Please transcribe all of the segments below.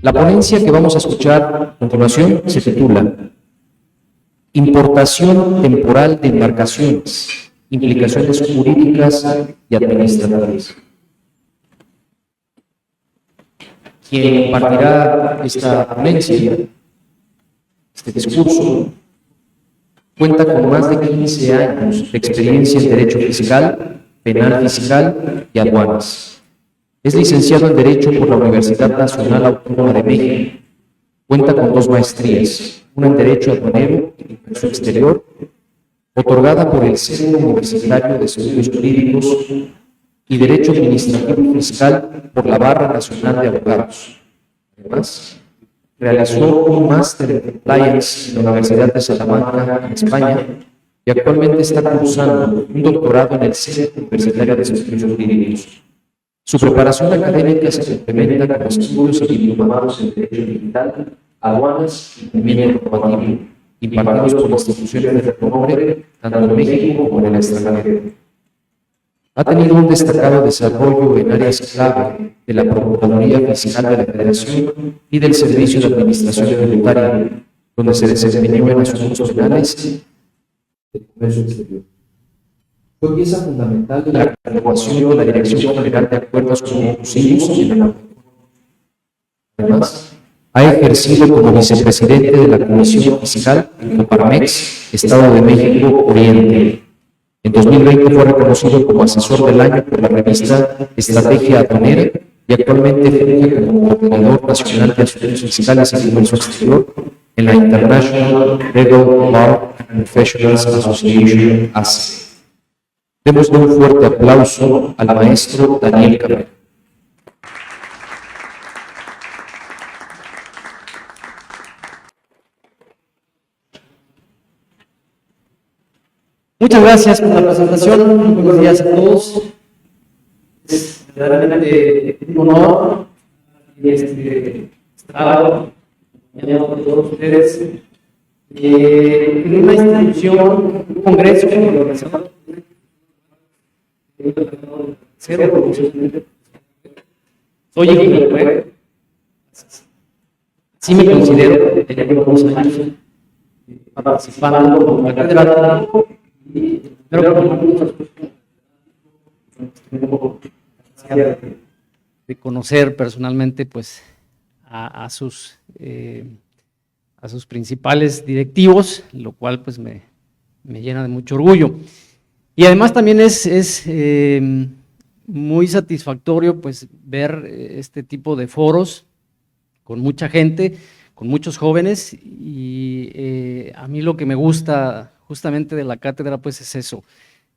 La ponencia que vamos a escuchar a continuación se titula Importación temporal de embarcaciones, implicaciones jurídicas y administrativas. Quien impartirá esta ponencia, este discurso, cuenta con más de 15 años de experiencia en Derecho Fiscal, Penal Fiscal y Aduanas. Es licenciado en Derecho por la Universidad Nacional Autónoma de México. Cuenta con 2 maestrías, una en Derecho Aduanero y Comercio Exterior, otorgada por el Centro Universitario de Estudios Jurídicos, y Derecho Administrativo y Fiscal por la Barra Nacional de Abogados. Además, realizó un máster en Compliance en la Universidad de Salamanca, en España, y actualmente está cursando un doctorado en el Centro Universitario de Estudios Jurídicos. Su preparación académica se complementa con estudios y diplomados en Derecho Digital, Aduanas y Cumplimiento Compatible, impartidos por instituciones de renombre tanto en México como en el extranjero. Ha tenido un destacado desarrollo en áreas clave de la Procuraduría Fiscal de la Federación y del Servicio de Administración Tributaria, donde se desempeñó en asuntos penales del comercio exterior. Fue pieza fundamental de la renovación de la Dirección General de Acuerdos Conclusivos y de la. Además, ha ejercido como vicepresidente de la Comisión Fiscal en Coparmex, Estado de México Oriente. En 2020 fue reconocido como asesor del año por la revista Estrategia Aduanera y actualmente funge como coordinador nacional de asuntos fiscales y comercio exterior en la International Legal Bar and Professionals Association (ASE). Démosle un fuerte aplauso al maestro Daniel Cabrera. Muchas gracias por la presentación. Buenos días a todos. Es realmente un honor estar acompañado de todos ustedes en una institución, un congreso organizado. Soy ingeniero, sí me considero, tengo unos años participando con la cátedra. De conocer personalmente pues a sus principales directivos, lo cual pues me llena de mucho orgullo. Y además también es muy satisfactorio pues ver este tipo de foros con mucha gente, con muchos jóvenes, y a mí lo que me gusta justamente de la cátedra pues es eso,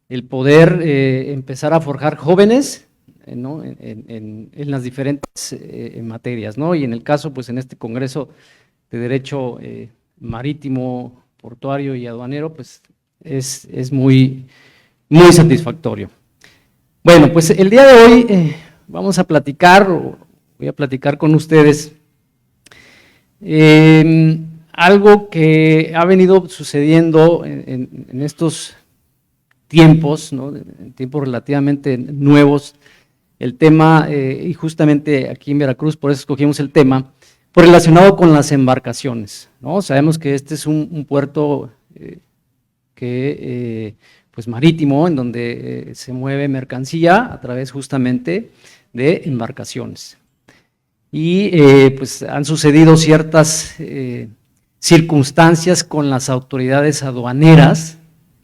el poder empezar a forjar jóvenes, ¿no? en las diferentes materias, ¿no? Y en el caso pues en este congreso de Derecho Marítimo, Portuario y Aduanero pues es muy satisfactorio. Bueno, pues el día de hoy voy a platicar con ustedes algo que ha venido sucediendo en estos tiempos, ¿no? En tiempos relativamente nuevos, el tema, y justamente aquí en Veracruz, por eso escogimos el tema, pues relacionado con las embarcaciones, ¿no? Sabemos que este es un puerto pues marítimo, en donde se mueve mercancía a través justamente de embarcaciones. Y pues han sucedido ciertas circunstancias con las autoridades aduaneras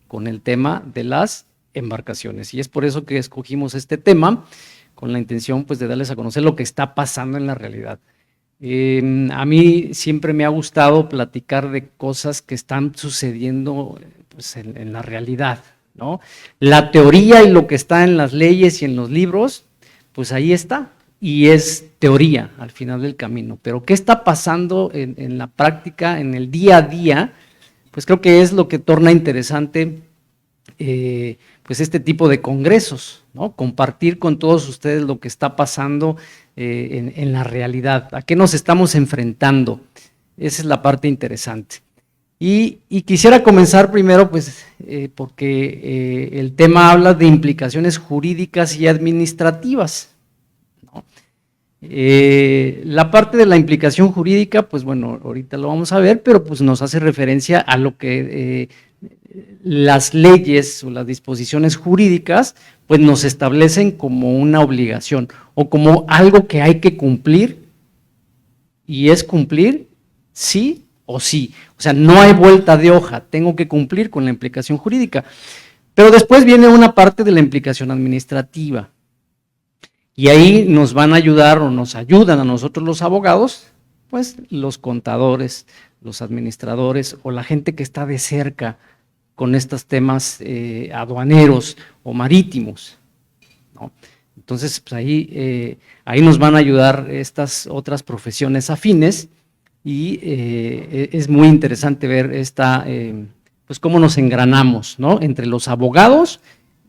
con el tema de las embarcaciones, y es por eso que escogimos este tema, con la intención pues de darles a conocer lo que está pasando en la realidad. A mí siempre me ha gustado platicar de cosas que están sucediendo pues, en la realidad, ¿no? La teoría y lo que está en las leyes y en los libros, pues ahí está, y es teoría al final del camino, pero ¿qué está pasando en la práctica, en el día a día? Pues creo que es lo que torna interesante pues este tipo de congresos, ¿no? Compartir con todos ustedes lo que está pasando en la realidad, a qué nos estamos enfrentando. Esa es la parte interesante. Y quisiera comenzar primero, pues, porque el tema habla de implicaciones jurídicas y administrativas, ¿no? La parte de la implicación jurídica, pues bueno, ahorita lo vamos a ver, pero pues nos hace referencia a lo que las leyes o las disposiciones jurídicas pues nos establecen como una obligación o como algo que hay que cumplir, y es cumplir sí o sí. O sea, no hay vuelta de hoja, tengo que cumplir con la implicación jurídica. Pero después viene una parte de la implicación administrativa. Y ahí nos van a ayudar o nos ayudan a nosotros los abogados, pues los contadores, los administradores o la gente que está de cerca con estos temas aduaneros o marítimos, ¿no? Entonces, pues ahí nos van a ayudar estas otras profesiones afines y es muy interesante ver pues cómo nos engranamos, ¿no?, entre los abogados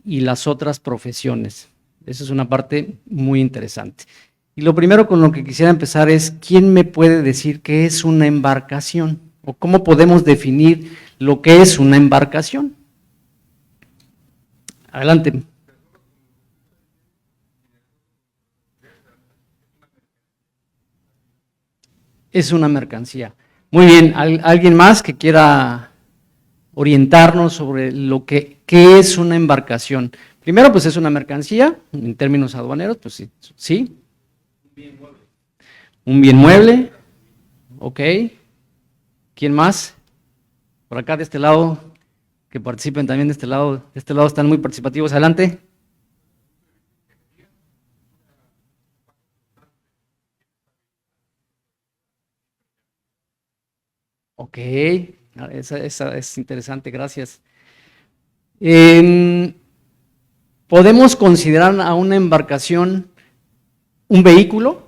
y las otras profesiones. Esa es una parte muy interesante. Y lo primero con lo que quisiera empezar es, ¿quién me puede decir qué es una embarcación? ¿O cómo podemos definir lo que es una embarcación? Adelante. Es una mercancía. Muy bien, ¿alguien más que quiera orientarnos sobre qué es una embarcación? Primero, pues es una mercancía, en términos aduaneros, pues sí. Un bien mueble, ok. ¿Quién más? Por acá de este lado, que participen también de este lado están muy participativos, adelante. Ok, esa es interesante, gracias. ¿Podemos considerar a una embarcación un vehículo?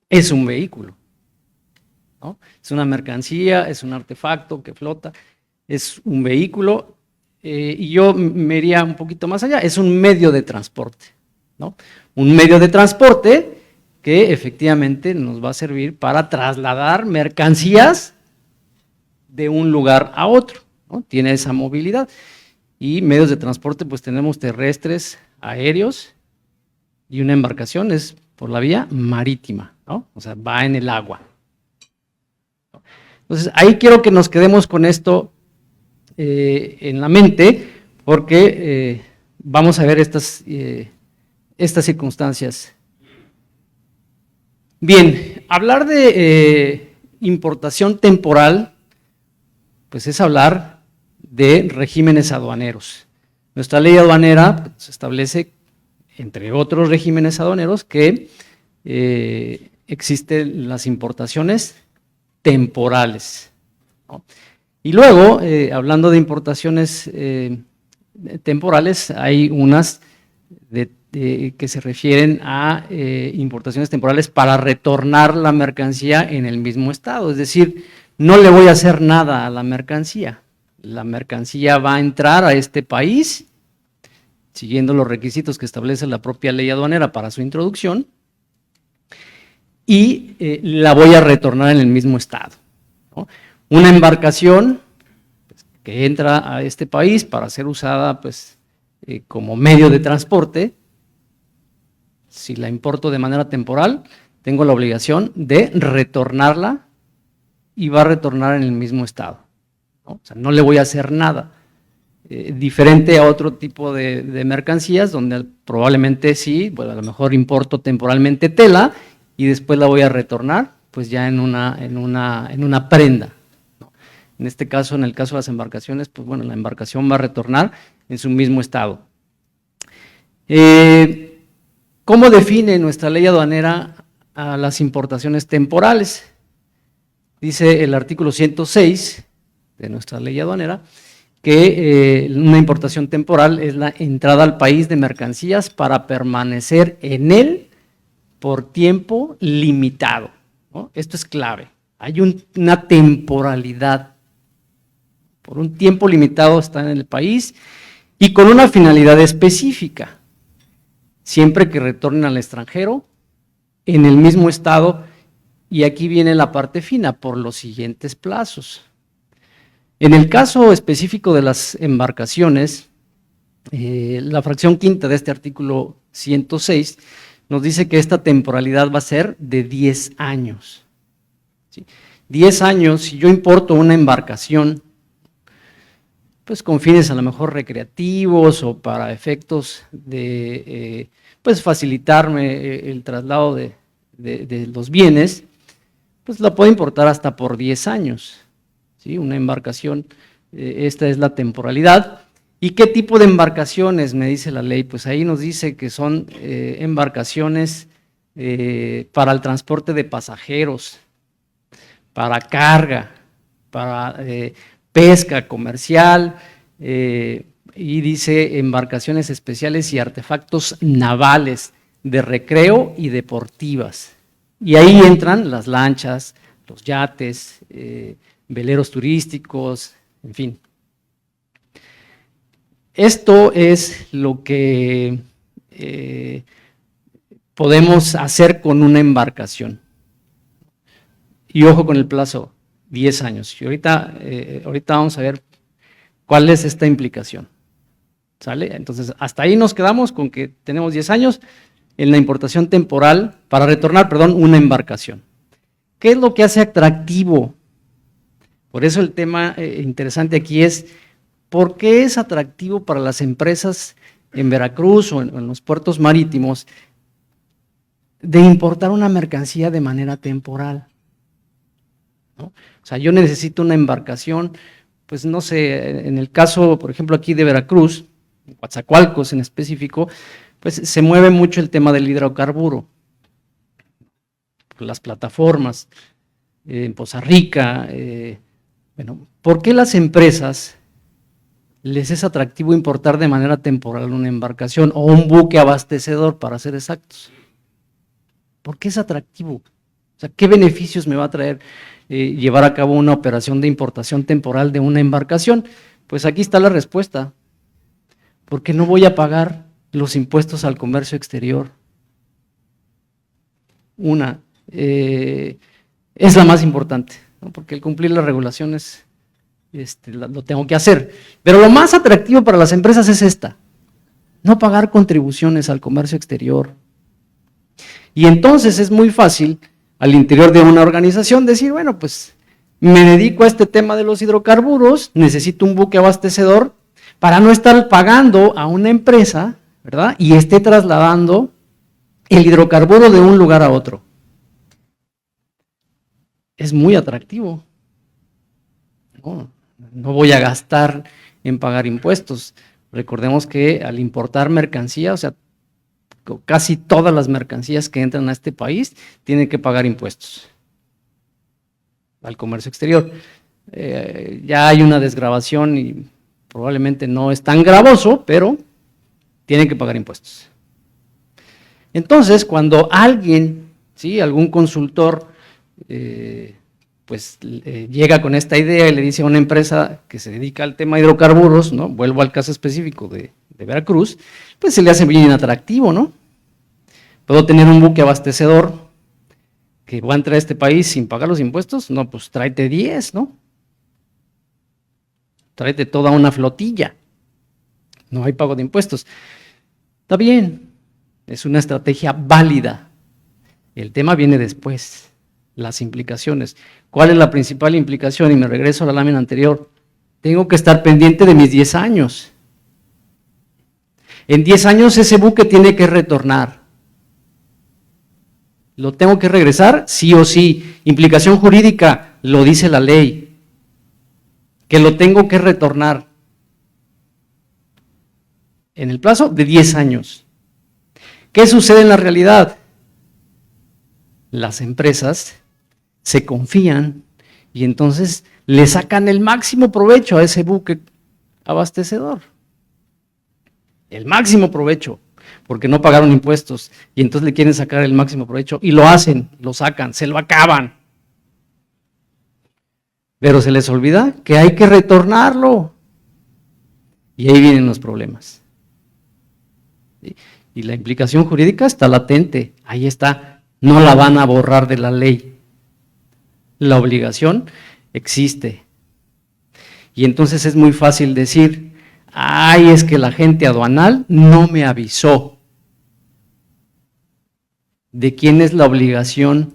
Es un vehículo, ¿no? Es una mercancía, es un artefacto que flota, es un vehículo, y yo me iría un poquito más allá, es un medio de transporte, ¿no? Un medio de transporte que efectivamente nos va a servir para trasladar mercancías de un lugar a otro, ¿no? Tiene esa movilidad. Y medios de transporte, pues tenemos terrestres, aéreos, y una embarcación es por la vía marítima, ¿no? O sea, va en el agua. Entonces, ahí quiero que nos quedemos con esto en la mente, porque vamos a ver estas circunstancias. Bien, hablar de importación temporal, pues es hablar de regímenes aduaneros. Nuestra ley aduanera pues, establece, entre otros regímenes aduaneros, que existen las importaciones temporales, ¿no? Y luego, hablando de importaciones temporales, hay unas que se refieren a importaciones temporales para retornar la mercancía en el mismo estado, es decir, no le voy a hacer nada a la mercancía va a entrar a este país, siguiendo los requisitos que establece la propia ley aduanera para su introducción, y la voy a retornar en el mismo estado, ¿no? Una embarcación pues, que entra a este país para ser usada pues, como medio de transporte, si la importo de manera temporal, tengo la obligación de retornarla y va a retornar en el mismo estado, ¿no? O sea, no le voy a hacer nada. Diferente a otro tipo de mercancías, donde probablemente sí, bueno, a lo mejor importo temporalmente tela y después la voy a retornar, pues ya en una prenda, ¿no? En este caso, en el caso de las embarcaciones, pues bueno, la embarcación va a retornar en su mismo estado. ¿Cómo define nuestra ley aduanera a las importaciones temporales? Dice el artículo 106 de nuestra ley aduanera que una importación temporal es la entrada al país de mercancías para permanecer en él por tiempo limitado, ¿no? Esto es clave. Hay una temporalidad. Por un tiempo limitado está en el país y con una finalidad específica. Siempre que retornen al extranjero, en el mismo estado, y aquí viene la parte fina, por los siguientes plazos. En el caso específico de las embarcaciones, La fracción quinta de este artículo 106 nos dice que esta temporalidad va a ser de 10 años. ¿Sí? 10 años, si yo importo una embarcación, pues con fines a lo mejor recreativos o para efectos de pues facilitarme el traslado de los bienes, pues la puedo importar hasta por 10 años. ¿Sí? Una embarcación, esta es la temporalidad. ¿Y qué tipo de embarcaciones me dice la ley? Pues ahí nos dice que son embarcaciones para el transporte de pasajeros, para carga, para pesca comercial, y dice embarcaciones especiales y artefactos navales de recreo y deportivas. Y ahí entran las lanchas, los yates, veleros turísticos, en fin. Esto es lo que podemos hacer con una embarcación. Y ojo con el plazo, 10 años. Y ahorita vamos a ver cuál es esta implicación. ¿Sale? Entonces, hasta ahí nos quedamos con que tenemos 10 años en la importación temporal para retornar, una embarcación. ¿Qué es lo que hace atractivo? Por eso el tema interesante aquí es, ¿por qué es atractivo para las empresas en Veracruz o en los puertos marítimos de importar una mercancía de manera temporal? ¿No? O sea, yo necesito una embarcación, pues no sé, en el caso, por ejemplo, aquí de Veracruz, en Coatzacoalcos en específico, pues se mueve mucho el tema del hidrocarburo, las plataformas, en Poza Rica, ¿por qué las empresas les es atractivo importar de manera temporal una embarcación o un buque abastecedor, para ser exactos? ¿Por qué es atractivo? O sea, ¿qué beneficios me va a traer llevar a cabo una operación de importación temporal de una embarcación? Pues aquí está la respuesta. Porque no voy a pagar los impuestos al comercio exterior. Una, es la más importante, ¿no? Porque el cumplir las regulaciones lo tengo que hacer. Pero lo más atractivo para las empresas es esta: no pagar contribuciones al comercio exterior. Y entonces es muy fácil al interior de una organización decir, bueno, pues me dedico a este tema de los hidrocarburos, necesito un buque abastecedor para no estar pagando a una empresa, ¿verdad? Y esté trasladando el hidrocarburo de un lugar a otro. Es muy atractivo. No voy a gastar en pagar impuestos. Recordemos que al importar mercancía, o sea, casi todas las mercancías que entran a este país tienen que pagar impuestos al comercio exterior. Ya hay una desgravación y probablemente no es tan gravoso, pero tienen que pagar impuestos. Entonces, cuando alguien, ¿sí?, algún consultor, llega con esta idea y le dice a una empresa que se dedica al tema de hidrocarburos, ¿no? Vuelvo al caso específico de Veracruz, pues se le hace bien atractivo, ¿no? ¿Puedo tener un buque abastecedor que va a entrar a este país sin pagar los impuestos? No, pues tráete 10, ¿no? Tráete toda una flotilla. No hay pago de impuestos. Está bien, es una estrategia válida. El tema viene después, las implicaciones. ¿Cuál es la principal implicación? Y me regreso a la lámina anterior. Tengo que estar pendiente de mis 10 años. En 10 años ese buque tiene que retornar. ¿Lo tengo que regresar? Sí o sí. Implicación jurídica, lo dice la ley, que lo tengo que retornar en el plazo de 10 años. ¿Qué sucede en la realidad? Las empresas se confían y entonces le sacan el máximo provecho a ese buque abastecedor. El máximo provecho, porque no pagaron impuestos y entonces le quieren sacar el máximo provecho y lo hacen, lo sacan, se lo acaban. Pero se les olvida que hay que retornarlo y ahí vienen los problemas. Y la implicación jurídica está latente, ahí está, no la van a borrar de la ley. La obligación existe. Y entonces es muy fácil decir, Ay, es que el agente aduanal no me avisó. ¿De quién es la obligación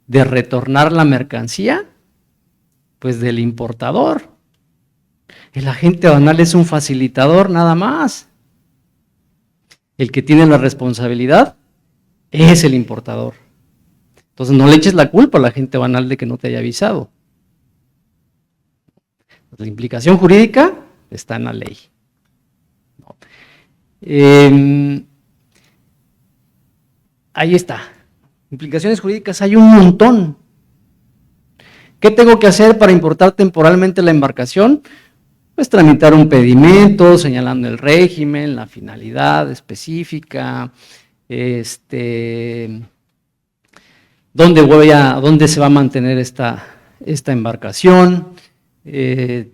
de retornar la mercancía? Pues del importador. El agente aduanal es un facilitador nada más. El que tiene la responsabilidad es el importador. Entonces no le eches la culpa al agente aduanal de que no te haya avisado. La implicación jurídica está en la ley. Ahí está. Implicaciones jurídicas hay un montón. ¿Qué tengo que hacer para importar temporalmente la embarcación? Pues tramitar un pedimento señalando el régimen, la finalidad específica, dónde se va a mantener esta embarcación.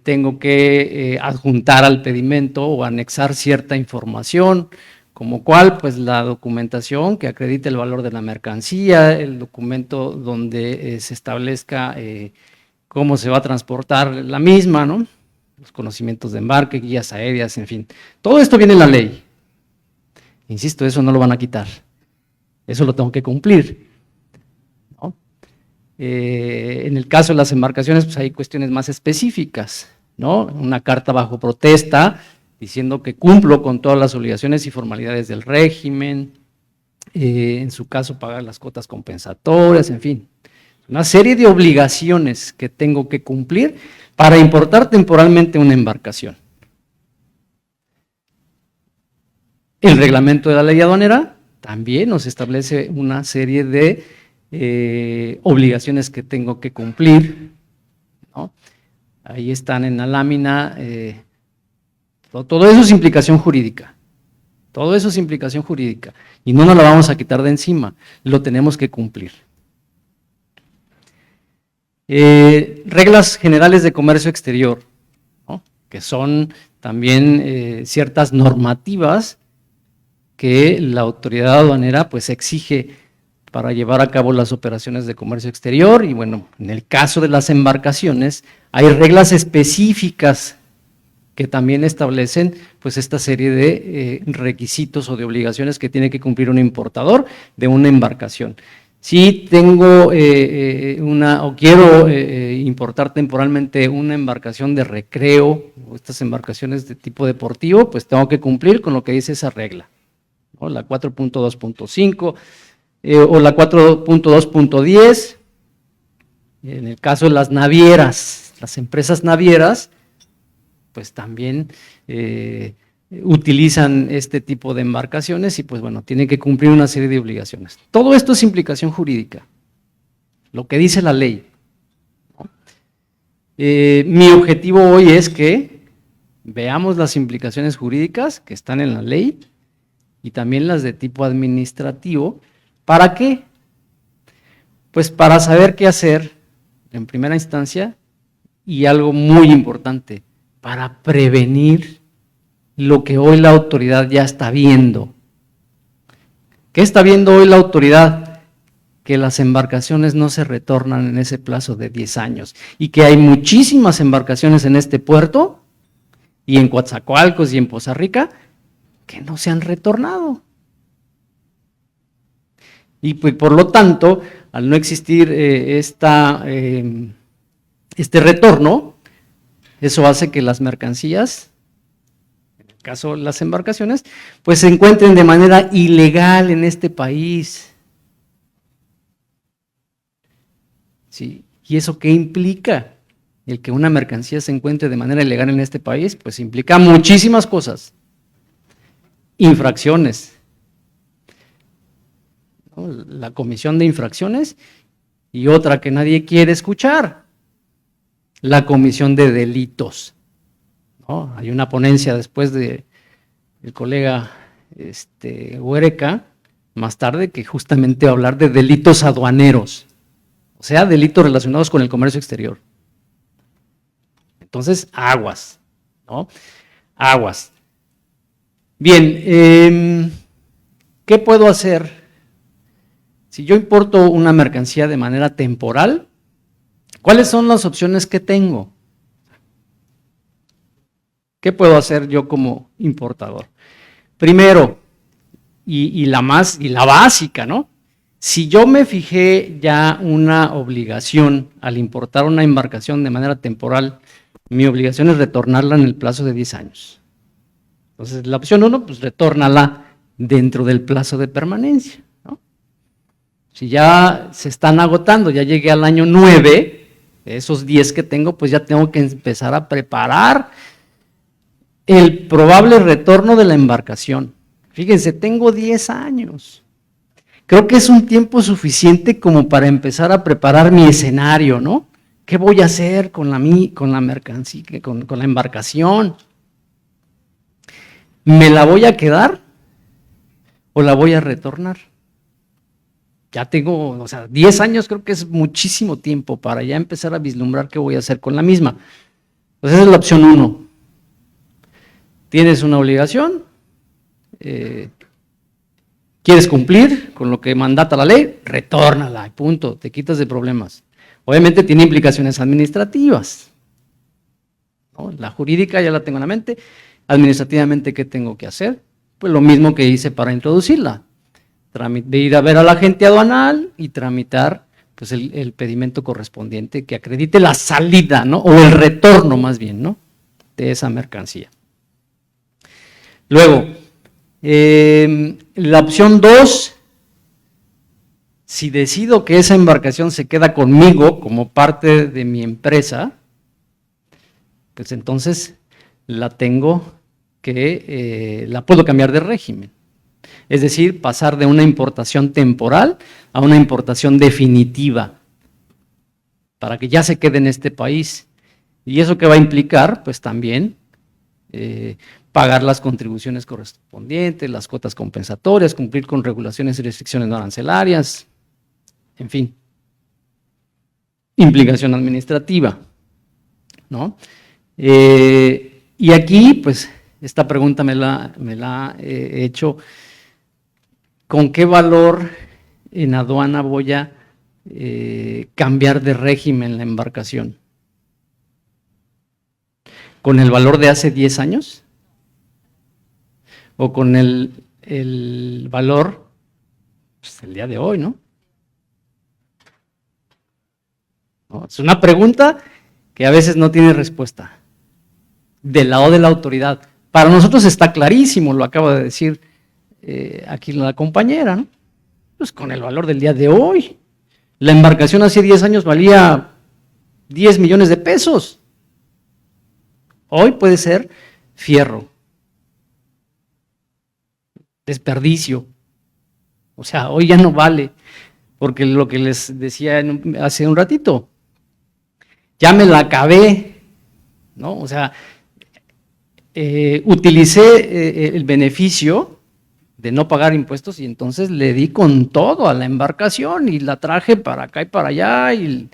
Tengo que adjuntar al pedimento o anexar cierta información, como cuál, pues la documentación que acredite el valor de la mercancía, el documento donde se establezca cómo se va a transportar la misma, ¿no? Los conocimientos de embarque, guías aéreas, en fin. Todo esto viene en la ley. Insisto, eso no lo van a quitar. Eso lo tengo que cumplir, ¿no? En el caso de las embarcaciones, pues hay cuestiones más específicas, ¿no? Una carta bajo protesta diciendo que cumplo con todas las obligaciones y formalidades del régimen, en su caso pagar las cuotas compensatorias, en fin. Una serie de obligaciones que tengo que cumplir para importar temporalmente una embarcación. El reglamento de la ley aduanera también nos establece una serie de obligaciones que tengo que cumplir, ¿no? Ahí están en la lámina, todo eso es implicación jurídica, todo eso es implicación jurídica, y no nos la vamos a quitar de encima, lo tenemos que cumplir. Reglas generales de comercio exterior, ¿no? Que son también ciertas normativas que la autoridad aduanera pues exige para llevar a cabo las operaciones de comercio exterior. Y bueno, en el caso de las embarcaciones hay reglas específicas que también establecen pues esta serie de requisitos o de obligaciones que tiene que cumplir un importador de una embarcación. Si tengo o quiero importar temporalmente una embarcación de recreo, o estas embarcaciones de tipo deportivo, pues tengo que cumplir con lo que dice esa regla, ¿no? La 4.2.5 o la 4.2.10. En el caso de las navieras, las empresas navieras, pues también utilizan este tipo de embarcaciones y pues bueno, tienen que cumplir una serie de obligaciones. Todo esto es implicación jurídica, lo que dice la ley, ¿no? Mi objetivo hoy es que veamos las implicaciones jurídicas que están en la ley y también las de tipo administrativo. ¿Para qué? Pues para saber qué hacer en primera instancia y algo muy importante, para prevenir lo que hoy la autoridad ya está viendo. ¿Qué está viendo hoy la autoridad? Que las embarcaciones no se retornan en ese plazo de 10 años y que hay muchísimas embarcaciones en este puerto y en Coatzacoalcos y en Poza Rica que no se han retornado. Y pues, por lo tanto, al no existir este retorno, eso hace que las mercancías, en el caso de las embarcaciones, pues se encuentren de manera ilegal en este país. ¿Sí? ¿Y eso qué implica? El que una mercancía se encuentre de manera ilegal en este país, pues implica muchísimas cosas. Infracciones, ¿no? La comisión de infracciones y otra que nadie quiere escuchar, la comisión de delitos, ¿no? Hay una ponencia después del colega Huereca, más tarde, que justamente va a hablar de delitos aduaneros, o sea, delitos relacionados con el comercio exterior. Entonces, aguas, ¿no? Aguas. Bien, ¿qué puedo hacer? Si yo importo una mercancía de manera temporal, ¿cuáles son las opciones que tengo? ¿Qué puedo hacer yo como importador? Primero, y la básica, ¿no? Si yo me fijé ya una obligación al importar una embarcación de manera temporal, mi obligación es retornarla en el plazo de 10 años. Entonces, la opción 1, pues retórnala dentro del plazo de permanencia, ¿no? Si ya se están agotando, ya llegué al año 9, de esos 10 que tengo, pues ya tengo que empezar a preparar el probable retorno de la embarcación. Fíjense, tengo 10 años. Creo que es un tiempo suficiente como para empezar a preparar mi escenario, ¿no? ¿Qué voy a hacer con la mercancía, con la embarcación? ¿Me la voy a quedar o la voy a retornar? Ya tengo, o sea, 10 años creo que es muchísimo tiempo para ya empezar a vislumbrar qué voy a hacer con la misma. Entonces esa es la opción 1. Tienes una obligación, quieres cumplir con lo que mandata la ley, retórnala, punto, te quitas de problemas. Obviamente tiene implicaciones administrativas, ¿no? La jurídica ya la tengo en la mente, administrativamente, ¿qué tengo que hacer? Pues lo mismo que hice para introducirla, de ir a ver a la agente aduanal y tramitar pues el pedimento correspondiente que acredite la salida, ¿no? O el retorno más bien, ¿no? De esa mercancía. Luego, la opción 2, si decido que esa embarcación se queda conmigo como parte de mi empresa, pues entonces la puedo cambiar de régimen. Es decir, pasar de una importación temporal a una importación definitiva, para que ya se quede en este país. ¿Y eso qué va a implicar? Pues también pagar las contribuciones correspondientes, las cuotas compensatorias, cumplir con regulaciones y restricciones no arancelarias, en fin, implicación administrativa, ¿no? Y aquí, pues, esta pregunta me la he hecho, ¿con qué valor en aduana voy a cambiar de régimen la embarcación? ¿Con el valor de hace 10 años? ¿O con el valor pues, el día de hoy, ¿no? ¿No? Es una pregunta que a veces no tiene respuesta. Del lado de la autoridad. Para nosotros está clarísimo, lo acaba de decir aquí la compañera, ¿no? Pues con el valor del día de hoy. La embarcación hace 10 años valía 10 millones de pesos. Hoy puede ser fierro, desperdicio. O sea, hoy ya no vale, porque lo que les decía hace un ratito, ya me la acabé, ¿no? O sea, utilicé el beneficio de no pagar impuestos y entonces le di con todo a la embarcación y la traje para acá y para allá y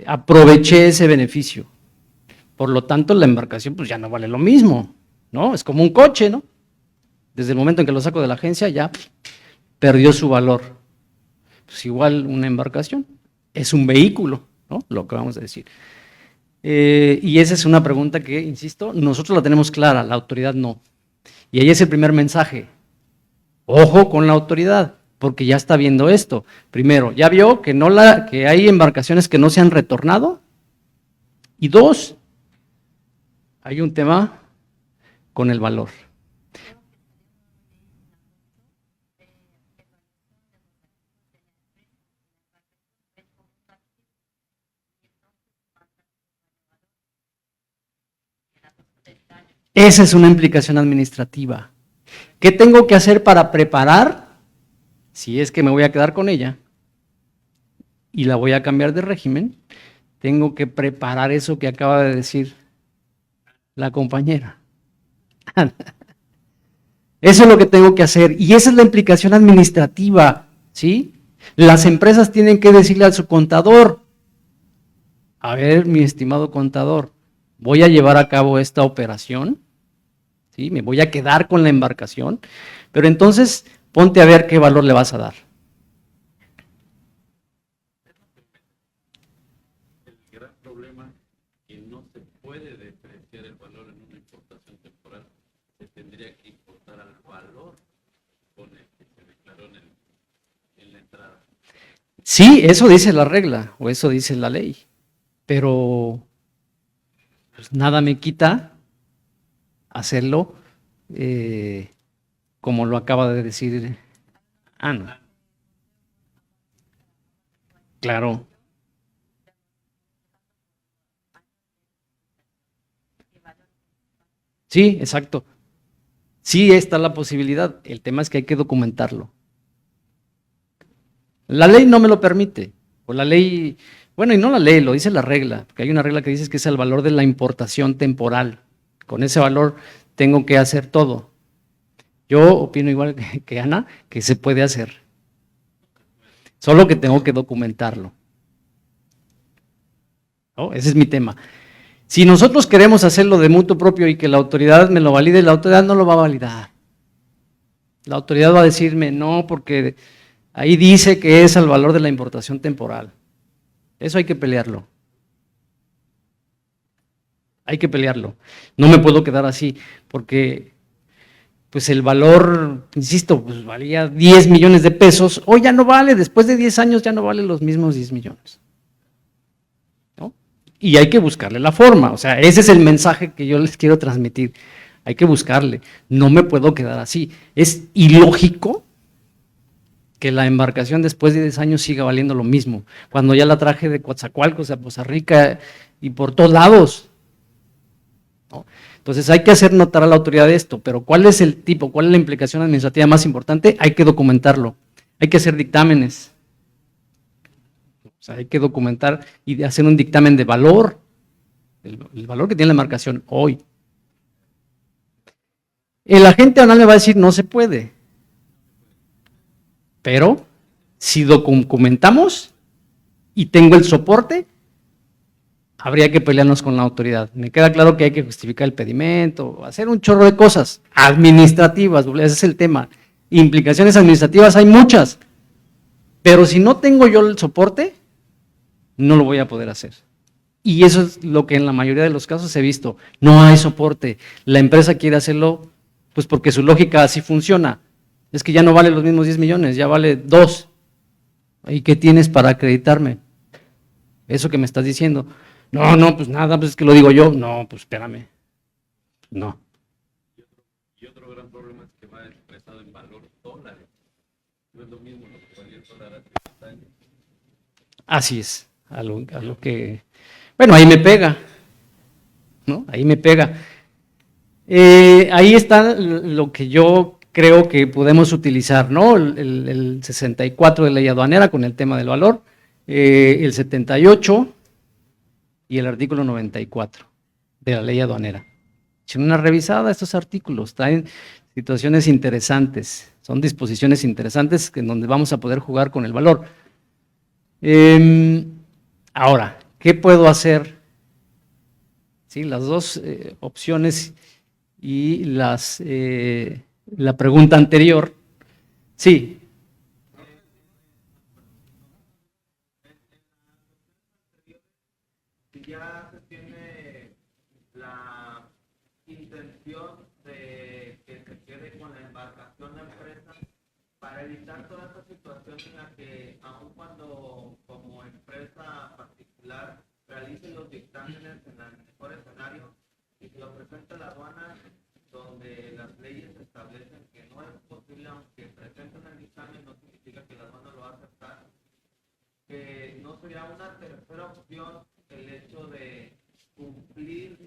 aproveché ese beneficio. Por lo tanto, la embarcación pues ya no vale lo mismo, ¿no? Es como un coche, ¿no? Desde el momento en que lo saco de la agencia ya perdió su valor. Pues igual una embarcación es un vehículo, ¿no? Lo que vamos a decir. Y esa es una pregunta que, insisto, nosotros la tenemos clara, la autoridad no. Y ahí es el primer mensaje. Ojo con la autoridad, porque ya está viendo esto. Primero, ya vio que hay embarcaciones que no se han retornado. Y 2, hay un tema con el valor. Esa es una implicación administrativa. ¿Qué tengo que hacer para preparar, si es que me voy a quedar con ella y la voy a cambiar de régimen? Tengo que preparar eso que acaba de decir la compañera. Eso es lo que tengo que hacer y esa es la implicación administrativa, ¿sí? Las empresas tienen que decirle a su contador, a ver, mi estimado contador, voy a llevar a cabo esta operación, ¿sí? Me voy a quedar con la embarcación, pero entonces ponte a ver qué valor le vas a dar. El gran problema que no no se puede depreciar el valor en una importación temporal. Se tendría que importar al valor con el que se declaró en la entrada. Sí, eso dice la regla o eso dice la ley, pero pues, nada me quita hacerlo como lo acaba de decir Ana. Claro. Sí, exacto. Sí está la posibilidad. El tema es que hay que documentarlo. La ley no me lo permite. O la ley, bueno, y no la ley, lo dice la regla, porque hay una regla que dice que es el valor de la importación temporal. Con ese valor tengo que hacer todo. Yo opino igual que Ana, que se puede hacer. Solo que tengo que documentarlo. ¿No? Ese es mi tema. Si nosotros queremos hacerlo de mutuo propio y que la autoridad me lo valide, la autoridad no lo va a validar. La autoridad va a decirme no, porque ahí dice que es el valor de la importación temporal. Eso hay que pelearlo. Hay que pelearlo. No me puedo quedar así, porque pues el valor, insisto, pues valía 10 millones de pesos, hoy ya no vale, después de 10 años ya no vale los mismos 10 millones. ¿No? Y hay que buscarle la forma, o sea, ese es el mensaje que yo les quiero transmitir. Hay que buscarle, no me puedo quedar así. Es ilógico que la embarcación después de 10 años siga valiendo lo mismo, cuando ya la traje de Coatzacoalcos a Poza Rica y por todos lados. ¿No? Entonces hay que hacer notar a la autoridad esto, pero ¿cuál es el tipo, cuál es la implicación administrativa más importante? Hay que documentarlo, hay que hacer dictámenes. O sea, hay que documentar y hacer un dictamen de valor, el valor que tiene la embarcación hoy. El agente aduanal me va a decir no se puede, pero si documentamos y tengo el soporte, habría que pelearnos con la autoridad. Me queda claro que hay que justificar el pedimento, hacer un chorro de cosas administrativas, ese es el tema. Implicaciones administrativas hay muchas, pero si no tengo yo el soporte, no lo voy a poder hacer. Y eso es lo que en la mayoría de los casos he visto. No hay soporte. La empresa quiere hacerlo pues porque su lógica así funciona. Es que ya no vale los mismos 10 millones, ya vale 2. ¿Y qué tienes para acreditarme? Eso que me estás diciendo. No, pues nada, pues es que lo digo yo. No, pues espérame. No. Y otro gran problema es que va expresado en valor dólares. No es lo mismo lo que valía el dólar hace 10 años. Así es, a lo que... Bueno, ahí me pega, ¿no? Ahí me pega. Ahí está lo que yo creo que podemos utilizar, ¿no? El 64 de ley aduanera con el tema del valor, el 78 y el artículo 94 de la ley aduanera. Echen una revisada a estos artículos, traen situaciones interesantes, son disposiciones interesantes en donde vamos a poder jugar con el valor. Ahora, ¿qué puedo hacer? Sí, las dos opciones y la pregunta anterior. Sí. Si ya se tiene la intención de que se quede con la embarcación la empresa, para evitar toda esta situación en la que aun cuando como empresa particular realice los dictámenes en el mejor escenario y se lo presenta a la aduana, donde las leyes establecen que no es posible, aunque presenten el dictamen, no significa que la aduana lo va a aceptar, que no sería una tercera opción el hecho de cumplir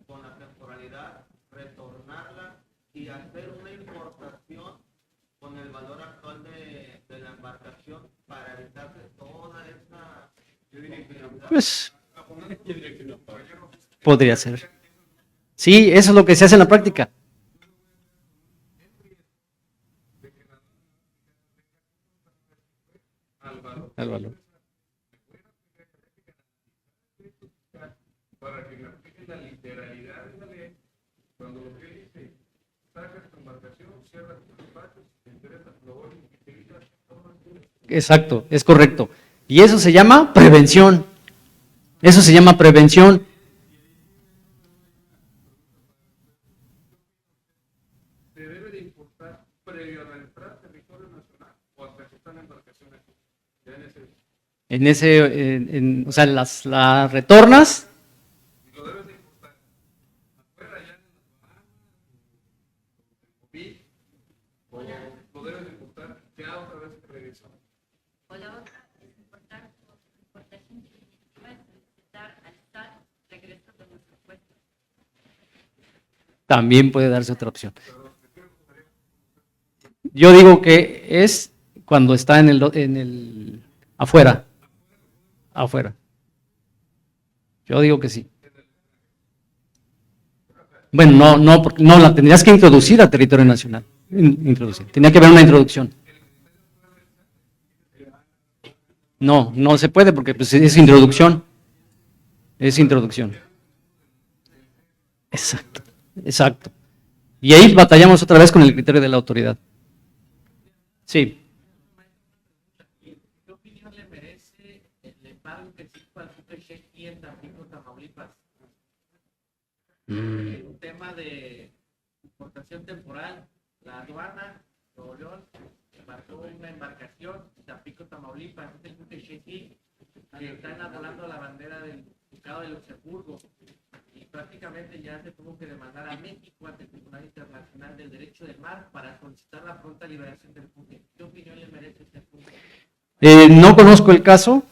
con la temporalidad, retornarla y hacer una importación con el valor actual de la embarcación para evitarse toda esa... Pues podría ser. Sí, eso es lo que se hace en la práctica. Al valor. Para que apliquen la literalidad de la ley, cuando lo que dice, sacas tu embarcación, cierras tus despachos, te interesas lo único que te digas, Exacto, es correcto. Y eso se llama prevención. Eso se llama prevención. En ese, o sea, las retornas. Lo debes de importar. Afuera ya en o lo debes de importar, ya otra vez regresa. O la otra es importar por importación individual, solicitar al SAT regreso de los impuestos. También puede darse otra opción. Yo digo que es cuando está en el afuera. Afuera. Yo digo que sí. Bueno, no, la tendrías que introducir al territorio nacional. Introducir. Tenía que haber una introducción. No se puede porque pues, es introducción. Es introducción. Exacto. Y ahí batallamos otra vez con el criterio de la autoridad. Sí. ¿Qué opinión le merece el embargo que existe al Chequi en Tampico, Tamaulipas? Un tema de importación temporal. La aduana, Nuevo León, embarcó una embarcación en Tampico, Tamaulipas, es el Chequi, que está enarbolando la bandera del Ducado de Luxemburgo. Y prácticamente ya se tuvo que demandar a México ante el Tribunal Internacional del Derecho del Mar para solicitar la pronta liberación del buque. ¿Qué opinión le merece este punto? No conozco el caso,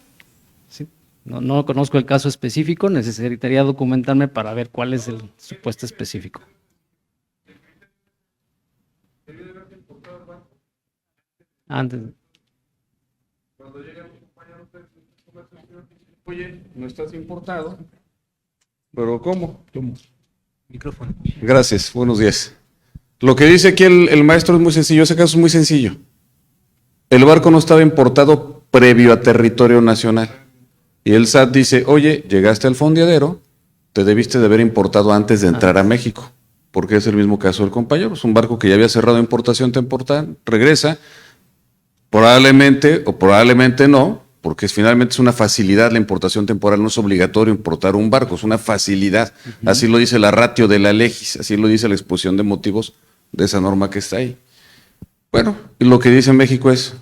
sí, no conozco el caso específico, necesitaría documentarme para ver cuál es el supuesto específico. Antes. Cuando llega un compañero de comercio, oye, no estás importado. ¿Pero cómo? Micrófono. Gracias, buenos días. Lo que dice aquí el maestro es muy sencillo, ese caso es muy sencillo. El barco no estaba importado previo a territorio nacional. Y el SAT dice, oye, llegaste al fondeadero, te debiste de haber importado antes de entrar a México. Porque es el mismo caso del compañero. Es un barco que ya había cerrado importación temporal, regresa, probablemente o probablemente no, porque finalmente es una facilidad la importación temporal, no es obligatorio importar un barco, es una facilidad. Así lo dice la ratio de la legis, así lo dice la exposición de motivos de esa norma que está ahí. Bueno, y lo que dice México es,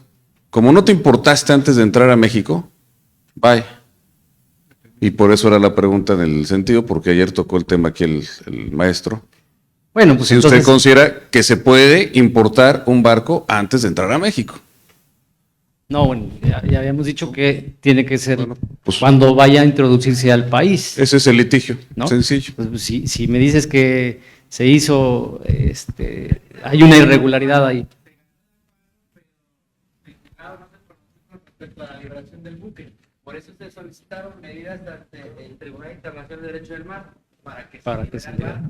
como no te importaste antes de entrar a México, bye. Y por eso era la pregunta en el sentido, porque ayer tocó el tema aquí el maestro. Bueno, pues Si entonces, usted considera que se puede importar un barco antes de entrar a México. no, bueno, ya habíamos dicho que tiene que ser pues- cuando vaya a introducirse al país, Ese es el litigio, ¿no? sencillo. Pues, si me dices que se hizo, hay una irregularidad ahí. Respecto a la liberación del buque. Por eso se solicitaron medidas ante el Tribunal Internacional de Derecho del Mar para que se libere el barco.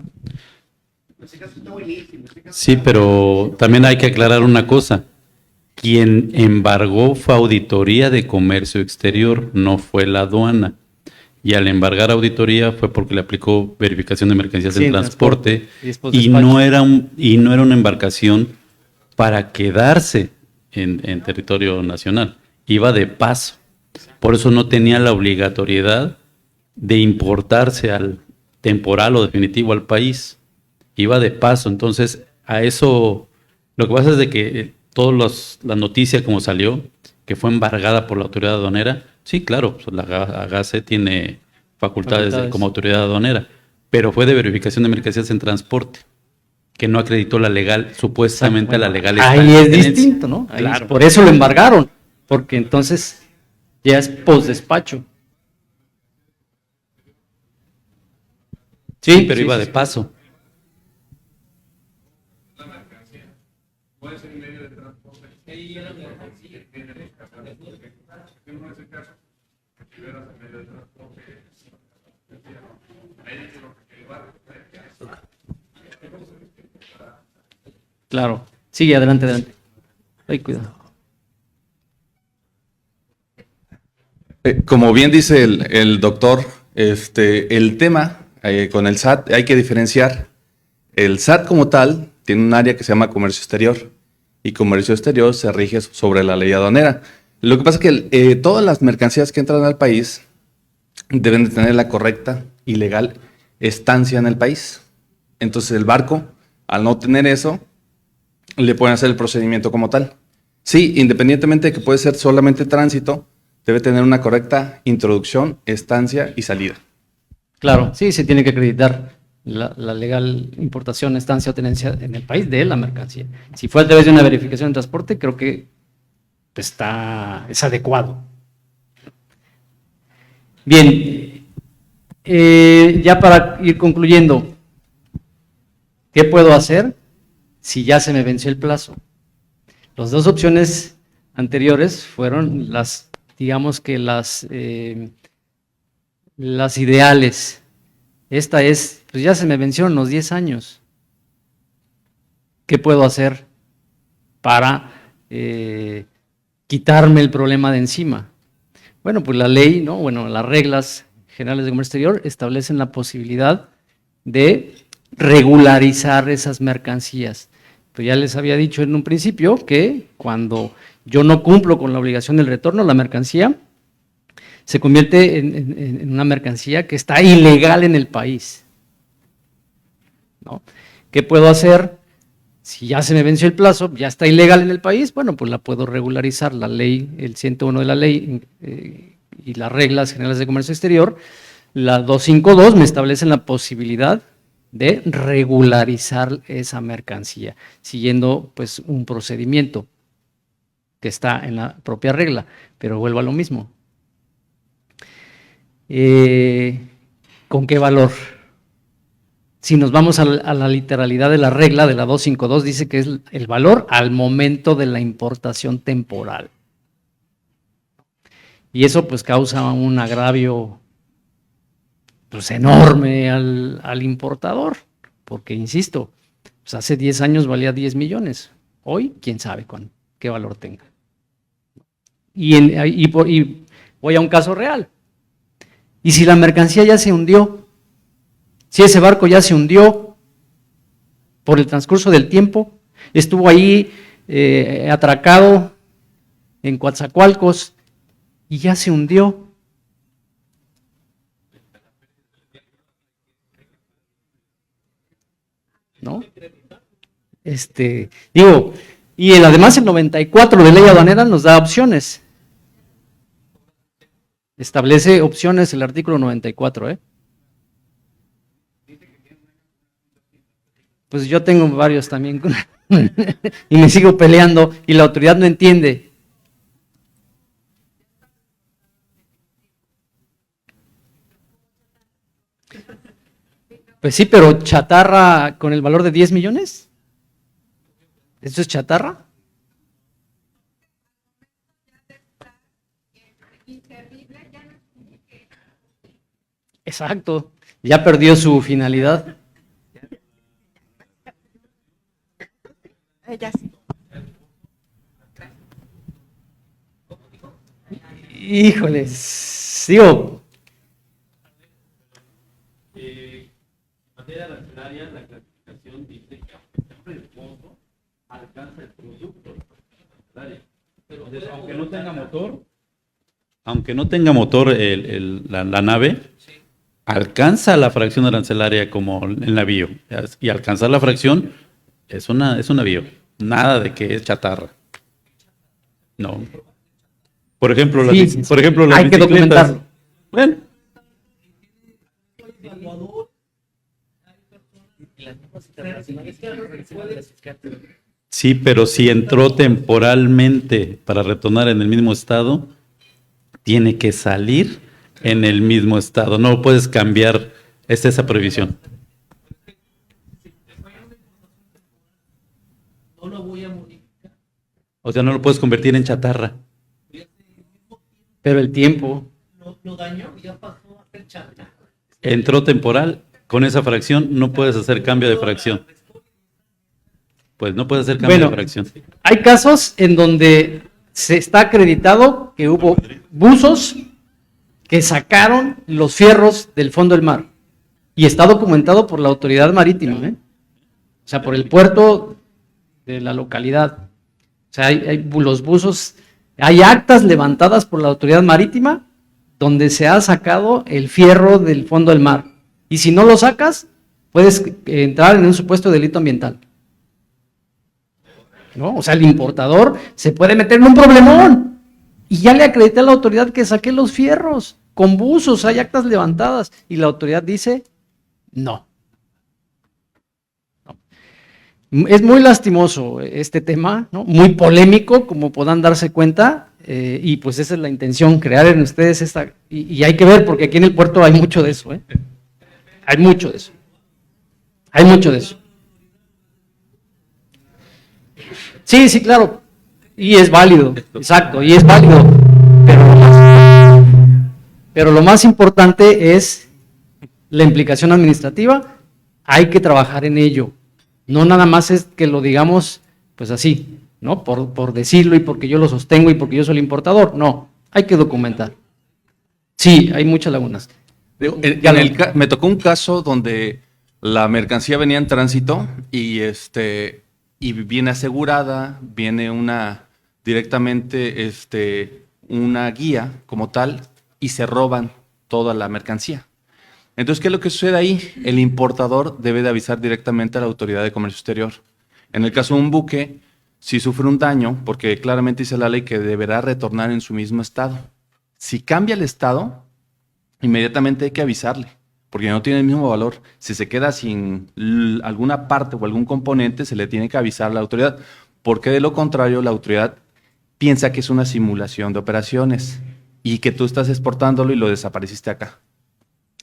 Ese caso está buenísimo. Sí, pero también hay que aclarar una cosa. Quien embargó fue Auditoría de Comercio Exterior, no fue la aduana. Y al embargar auditoría fue porque le aplicó verificación de mercancías Sí, en en transporte, transporte, y después y despacho. no era una embarcación para quedarse en territorio nacional. Iba de paso. Por eso no tenía la obligatoriedad de importarse al temporal o definitivo al país. Iba de paso. Entonces, a eso, lo que pasa es de que la noticia como salió, que fue embargada por la autoridad aduanera, sí, claro, pues la AGACE tiene facultades como autoridad aduanera, pero fue de verificación de mercancías en transporte, que no acreditó la legal, supuestamente Bueno, la legal ahí es pertenencia. distinto, ¿no? Ahí Claro. por eso lo embargaron, porque entonces ya es posdespacho. Sí, pero iba de paso. Puede ser un medio de transporte. Y era mercancía, tiene los casos. Si no es el caso, liberas el medio de transporte. Ahí dice lo que el barco. Claro. Sigue, adelante. Ay, cuidado. Como bien dice el doctor, el tema con el SAT hay que diferenciar. El SAT como tal tiene un área que se llama comercio exterior y comercio exterior se rige sobre la ley aduanera. Lo que pasa es que todas las mercancías que entran al país deben de tener la correcta y legal estancia en el país. Entonces el barco, al no tener eso, le pueden hacer el procedimiento como tal. Sí, independientemente de que puede ser solamente tránsito, debe tener una correcta introducción, estancia y salida. Claro, sí, se tiene que acreditar la legal importación, estancia o tenencia en el país de la mercancía. Si fue a través de una verificación de transporte, creo que pues, es adecuado. Bien, ya para ir concluyendo, ¿qué puedo hacer si ya se me venció el plazo? Las dos opciones anteriores fueron las, digamos que las ideales. Esta es, pues ya se me vencieron los 10 años. ¿Qué puedo hacer para quitarme el problema de encima? Bueno, pues la ley, ¿no? Bueno, las reglas generales de comercio exterior establecen la posibilidad de regularizar esas mercancías. Pero ya les había dicho en un principio que cuando yo no cumplo con la obligación del retorno, la mercancía se convierte en una mercancía que está ilegal en el país, ¿no? ¿Qué puedo hacer? Si ya se me venció el plazo, ya está ilegal en el país, bueno, pues la puedo regularizar. La ley, el 101 de la ley y las reglas generales de comercio exterior, la 252 me establecen la posibilidad de regularizar esa mercancía, siguiendo pues un procedimiento que está en la propia regla, pero vuelvo a lo mismo. ¿Con qué valor? Si nos vamos a la literalidad de la regla de la 252, dice que es el valor al momento de la importación temporal. Y eso pues causa un agravio pues enorme al importador, porque insisto, pues hace 10 años valía 10 millones, hoy quién sabe qué valor tenga. Y voy a un caso real. ¿Y si la mercancía ya se hundió? Si ese barco ya se hundió por el transcurso del tiempo, estuvo ahí atracado en Coatzacoalcos y ya se hundió. ¿No? Digo, y además el 94 de ley aduanera nos da opciones. Establece opciones el artículo 94, Pues yo tengo varios también y me sigo peleando y la autoridad no entiende. Pues sí, pero chatarra con el valor de 10 millones. ¿Esto es chatarra? Exacto, ya perdió su finalidad. Ella sí. Híjoles, digo. En materia arancelaria, la clasificación dice que el monto alcanza el producto. Entonces, aunque no tenga motor la nave, alcanza la fracción arancelaria como el navío. Y alcanzar la fracción es un navío. Nada de que es chatarra. No. Por ejemplo, las Hay bicicletas. que documentarlo. Bueno. Sí, pero si entró temporalmente para retornar en el mismo estado, tiene que salir en el mismo estado. No puedes cambiar, es esa prohibición. O sea, no lo puedes convertir en chatarra. Pero el tiempo. Entró temporal, con esa fracción no puedes hacer cambio de fracción. Pues no puedes hacer cambio de fracción. Hay casos en donde se está acreditado que hubo buzos que sacaron los fierros del fondo del mar. Y está documentado por la autoridad marítima, O sea, por el puerto de la localidad. O sea, hay los buzos, hay actas levantadas por la autoridad marítima donde se ha sacado el fierro del fondo del mar. Y si no lo sacas, puedes entrar en un supuesto delito ambiental. ¿No? O sea, el importador se puede meter en un problemón. Y ya le acredité a la autoridad que saqué los fierros, con buzos, hay actas levantadas, y la autoridad dice, no. Es muy lastimoso este tema, ¿no? Muy polémico, como podrán darse cuenta, y pues esa es la intención, crear en ustedes esta, y hay que ver, porque aquí en el puerto hay mucho de eso, hay mucho de eso, hay mucho de eso. Sí, sí, claro, y es válido, exacto, y es válido, pero lo más importante es la implicación administrativa, hay que trabajar en ello. No nada más es que lo digamos pues así, ¿no? Por decirlo y porque yo lo sostengo y porque yo soy el importador. No, hay que documentar. Sí, hay muchas lagunas. Me tocó un caso donde la mercancía venía en tránsito y viene asegurada, viene directamente una guía como tal y se roban toda la mercancía. Entonces, ¿qué es lo que sucede ahí? El importador debe de avisar directamente a la Autoridad de Comercio Exterior. En el caso de un buque, si sufre un daño, porque claramente dice la ley que deberá retornar en su mismo estado. Si cambia el estado, inmediatamente hay que avisarle, porque no tiene el mismo valor. Si se queda sin alguna parte o algún componente, se le tiene que avisar a la autoridad, porque de lo contrario la autoridad piensa que es una simulación de operaciones y que tú estás exportándolo y lo desapareciste acá.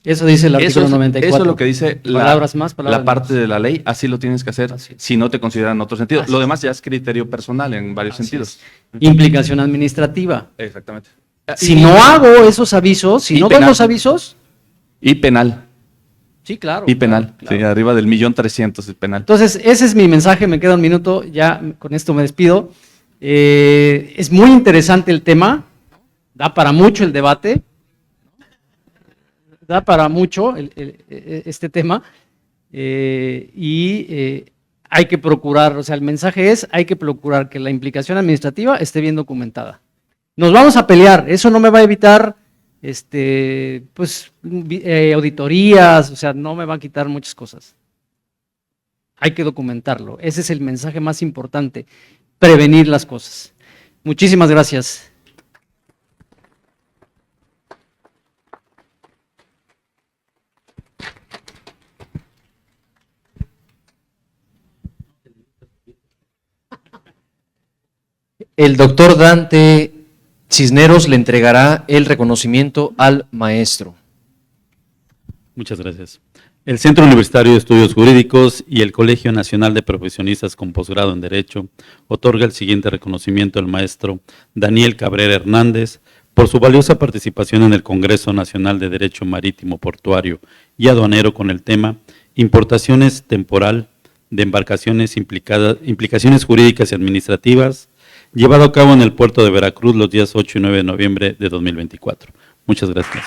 Eso dice el artículo 94. Eso es lo que dice palabras más, palabras la parte menos. de la ley, así lo tienes que hacer si no te consideran otro sentido. Así Lo demás ya es criterio personal en varios Así sentidos. es. Implicación administrativa. Exactamente. Si no hago esos avisos, si Y no doy penal. los avisos, Y penal. sí, claro. Y penal. claro. Sí, arriba del 1.300.000 es penal. Entonces, ese es mi mensaje, me queda un minuto, ya con esto me despido. Es muy interesante el tema, da para mucho el debate, da para mucho este tema, hay que procurar, o sea, el mensaje es, hay que procurar que la implicación administrativa esté bien documentada. Nos vamos a pelear, eso no me va a evitar auditorías, o sea, no me va a quitar muchas cosas. Hay que documentarlo, ese es el mensaje más importante, prevenir las cosas. Muchísimas gracias. El doctor Dante Cisneros le entregará el reconocimiento al maestro. Muchas gracias. El Centro Universitario de Estudios Jurídicos y el Colegio Nacional de Profesionistas con Posgrado en Derecho otorga el siguiente reconocimiento al maestro Daniel Cabrera Hernández por su valiosa participación en el Congreso Nacional de Derecho Marítimo, Portuario y Aduanero con el tema Importaciones temporal de embarcaciones, implicaciones jurídicas y administrativas, llevado a cabo en el puerto de Veracruz los días 8 y 9 de noviembre de 2024. Muchas gracias.